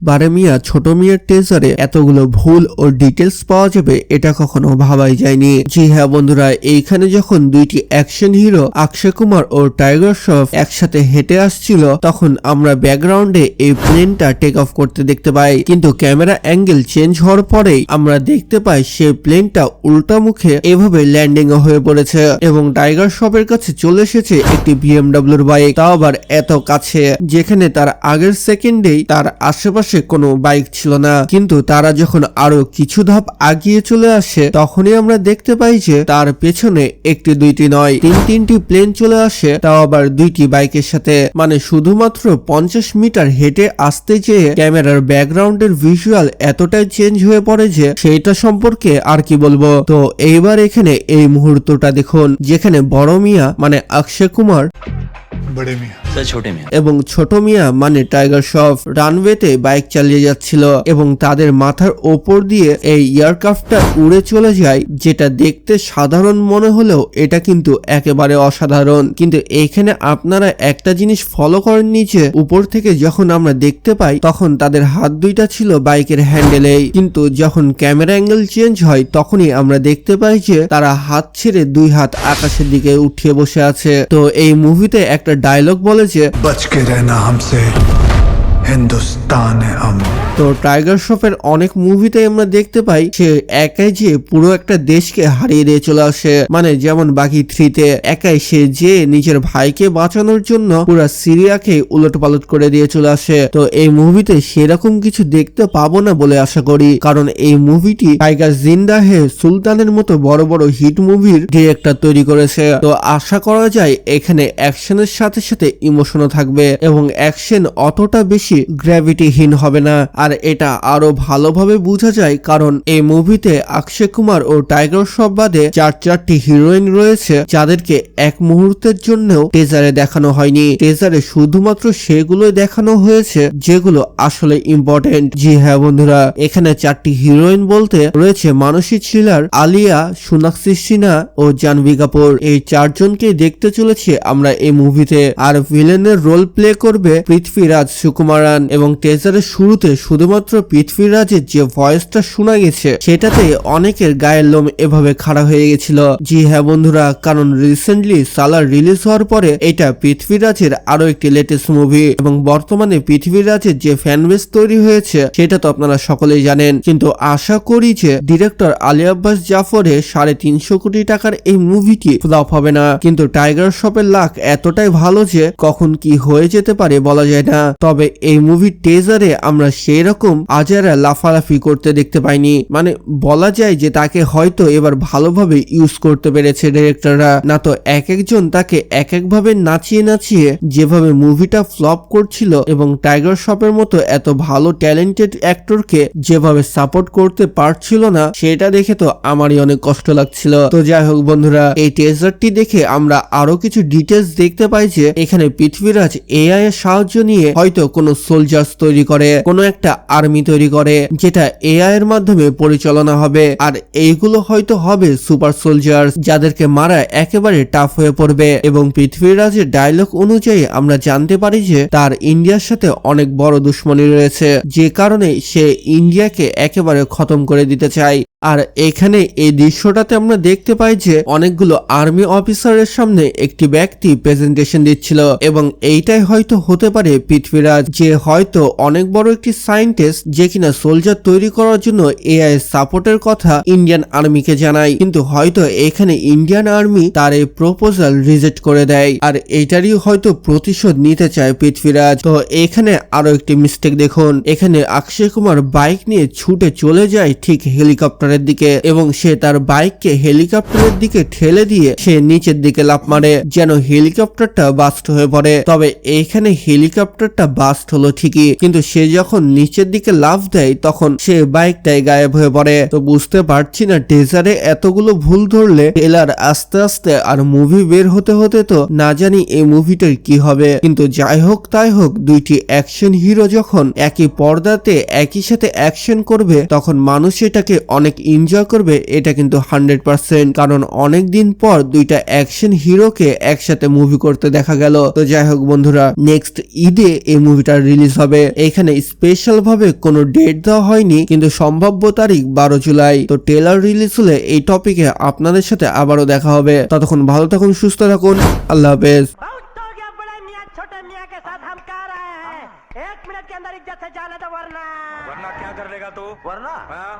বারে মিয়া ছোট মিয়ার টেজারে এতগুলো ভুল ও ডিটেলস পাওয়া যাবে এটা কখনো ভাবাই যায়নি। জি হ্যাঁ বন্ধুরা, এইখানে যখন দুইটি অ্যাকশন হিরো অক্ষয় কুমার ও টাইগার শ্রফ একসাথে হেঁটে আসছিল তখন আমরা ব্যাকগ্রাউন্ডে এই প্লেনটা টেক অফ করতে দেখতে পাই, কিন্তু ক্যামেরা অ্যাঙ্গেল চেঞ্জ হওয়ার পরেই আমরা দেখতে পাই সেই প্লেনটা উল্টা মুখে এভাবে ল্যান্ডিং হয়ে পড়েছে এবং টাইগার শ্রফের কাছে চলে এসেছে একটি বিএমডব্লিউর বাইক, তাও আবার এত কাছে যেখানে তার আগের সেকেন্ডেই তার আশেপাশে কোনো বাইক ছিল না। কিন্তু তারা যখন আরো কিছু ধাপ আগিয়ে চলে আসে তখনই আমরা দেখতে পাই যে তার পেছনে একটি দুইটি নয় তিনটি প্লেন চলে আসে, তাও আবার দুইটি বাইকের সাথে। মানে শুধুমাত্র 50 মিটার হেঁটে আসতে যেয়ে ক্যামেরার ব্যাকগ্রাউন্ডের ভিজুয়াল এতটাই চেঞ্জ হয়ে পড়ে যে সেইটা সম্পর্কে আর কি বলবো। তো এইবার এখানে এই মুহূর্তটা দেখুন যেখানে বড় মিয়া মানে অক্ষয় কুমার এবং ছোট মিয়া মানে টাইগার শ্রফ রানওয়েতে বাইক চালিয়ে যাচ্ছিল এবং তাদের মাথার ওপর দিয়ে এই এয়ারক্রাফটটা উড়ে চলে যায়, যেটা দেখতে সাধারণ মনে হলেও এটা কিন্তু একেবারে অসাধারণ। কিন্তু এখানে আপনারা একটা জিনিস ফলো করেননি যে উপর থেকে যখন আমরা দেখতে পাই তখন তাদের হাত দুইটা ছিল বাইকের হ্যান্ডেলেই, কিন্তু যখন ক্যামেরা অ্যাঙ্গেল চেঞ্জ হয় তখনই আমরা দেখতে পাই যে তারা হাত ছেড়ে দুই হাত আকাশের দিকে উঠিয়ে বসে আছে। তো এই মুভিতে একটা ডায়লগ বলে যে बच के रहना हमसे, हिंदुस्तान है हम। তো টাইগার শ্রফের অনেক মুভিতে আমরা দেখতে পাই সে একাই যে পুরো একটা দেশকে হারিয়ে দিয়ে চলে আসে, মানে যেমন বাকি 3-তে একাই সে যে নিজের ভাইকে বাঁচানোর জন্য পুরো সিরিয়াকে উলটপালট করে দিয়ে চলে আসে। তো এই মুভিতে সেরকম কিছু দেখতে পাবো না বলে আশা করি, কারণ এই মুভিটি টাইগার জিন্দা হে সুলতানের মতো বড় বড় হিট মুভির ডিরেক্টর তৈরি করেছে। তো আশা করা যায় এখানে অ্যাকশনের সাথে সাথে ইমোশনও থাকবে এবং অ্যাকশন অতটা বেশি গ্র্যাভিটিহীন হবে না। আর এটা আরো ভালোভাবে বোঝা যায় কারণ এই মুভিতে অক্ষয় কুমার ও টাইগার শ্রফ বাদে চারটি হিরোইন রয়েছে যাদেরকে এক মুহূর্তের জন্যও টেজারে দেখানো হয়নি। টেজারে শুধুমাত্র সেগুলোই দেখানো হয়েছে যেগুলো আসলে ইম্পর্টেন্ট। জি হ্যাঁ বন্ধুরা, এখানে 4টি হিরোইন বলতে রয়েছে মানসী ছিলার, আলিয়া, সোনাক্ষী সিনহা ও জাহ্নবী কাপুর। এই 4 জনকে দেখতে চলেছে আমরা এই মুভিতে। আর ভিলেনের রোল প্লে করবে পৃথ্বীরাজ সুকুমারান এবং টেজারের শুরুতে শুধুমাত্র পৃথ্বীরাজের যে ভয়েসটা শোনা গেছে সেটাতে অনেকের গায়ের লোম এভাবে খাড়া হয়ে গেছিল। জি হ্যাঁ বন্ধুরা, কারণ রিসেন্টলি সালার রিলিজ হওয়ার পরে এটা পৃথ্বীরাজের আরো একটি লেটেস্ট মুভি এবং বর্তমানে পৃথ্বীরাজের যে ফ্যানবেস তৈরি হয়েছে সেটা তো আপনারা সকলেই জানেন। কিন্তু আশা করি যে ডিরেক্টর আলী আব্বাস জাফরের 350 কোটি টাকার এই মুভিটি ফ্লপ হবে না, কিন্তু টাইগার শ্রফের লাক এতটাই ভালো যে কখন কি হয়ে যেতে পারে বলা যায় না। তবে এই মুভির টেজারে আমরা সেই রকম আজারা লাফালাফি করতে দেখতে পাইনি, মানে বলা যায় যে তাকে হয়তো এবার ভালোভাবে ইউজ করতে পেরেছে ডিরেক্টররা, না তো এক একজন তাকে এক একভাবে নাচিয়ে যেভাবে মুভিটা ফ্লপ করছিল এবং টাইগার শ্রফের মতো এত ভালো ট্যালেন্টেড অ্যাক্টরকে যেভাবে সাপোর্ট করতে পারছিল না সেটা দেখে তো আমারই অনেক কষ্ট লাগছিল। তো যাই হোক বন্ধুরা, এই টেজারটি দেখে আমরা আরো কিছু ডিটেলস দেখতে পাই যে এখানে পৃথ্বীরাজ এআই এর সাহায্য নিয়ে হয়তো কোনো সোলজার্স তৈরি করে, কোনো একটা আর্মি তৈরি করে যেটা এআই এর মাধ্যমে পরিচালনা হবে। আর এইগুলো হয়তো হবে সুপার সোলজার্স যাদেরকে মারা একেবারে টাফ হয়ে পড়বে। এবং পৃথ্বীরাজের ডায়লগ অনুযায়ী আমরা জানতে পারি যে তার ইন্ডিয়ার সাথে অনেক বড় দুশ্মনী রয়েছে, যে কারণে সে ইন্ডিয়াকে একেবারে খতম করে দিতে চায়। আর এখানে এই দৃশ্যটাতে আমরা দেখতে পাই যে অনেকগুলো আর্মি অফিসারের সামনে একটি ব্যক্তি প্রেজেন্টেশন দিচ্ছিল এবং এইটাই হয়তো হতে পারে পৃথ্বীরাজ, যে হয়তো অনেক বড় একটি সায়েন্টিস্ট যে কিনা সোলজার তৈরি করার জন্য এআই সাপোর্টের কথা ইন্ডিয়ান আর্মিকে জানায়, কিন্তু হয়তো এখানে ইন্ডিয়ান আর্মি তার এই প্রপোজাল রিজেক্ট করে দেয় আর এইটারই হয়তো প্রতিশোধ নিতে চায় পৃথ্বীরাজ। তো এখানে আরো একটি মিস্টেক দেখুন, এখানে অক্ষয় কুমার বাইক নিয়ে ছুটে চলে যায় ঠিক হেলিকপ্টার দিকে এবং সে তার বাইককে হেলিকপ্টারের দিকে ঠেলে দিয়ে সে নিচের দিকে লাফ মারে যেন হেলিকপ্টারটা বাস্ট হয়ে পড়ে। তবে এইখানে হেলিকপ্টারটা বাস্ট হলো ঠিকই, কিন্তু সে যখন নিচের দিকে লাফ দেয় তখন সে বাইকটাই গায়েব হয়ে পড়ে। তো বুঝতে পারছি না টেজারে এতগুলো ভুল ধরলে ট্রেলার আস্তে আস্তে আর মুভি বের হতে হতে তো না জানি এই মুভিটার কি হবে। কিন্তু যাই হোক তাই হোক, দুইটি অ্যাকশন হিরো যখন একই পর্দাতে একই সাথে অ্যাকশন করবে তখন মানুষ এটাকে অনেক এনজয় করবে এটা কিন্তু 100%, কারণ অনেক দিন পর দুইটা অ্যাকশন হিরোকে একসাথে মুভি করতে দেখা গেল। তো যাই হোক বন্ধুরা, নেক্সট ঈদে এই মুভিটা রিলিজ হবে। এখানে স্পেশাল ভাবে কোনো ডেট দেওয়া হয়নি, কিন্তু সম্ভাব্য তারিখ 12 জুলাই। তো ট্রেলার রিলিজ হলে এই টপিকে আপনাদের সাথে আবারও দেখা হবে। ততক্ষণ ভালো থাকুন, সুস্থ থাকুন, আল্লাহ হাফেজ। बहुत हो गया बड़े मियाँ छोटे मियाँ के साथ हम कह रहे हैं 1 मिनट के अंदर इज्जत से जाने दो वरना क्या कर लेगा तू वरना हाँ?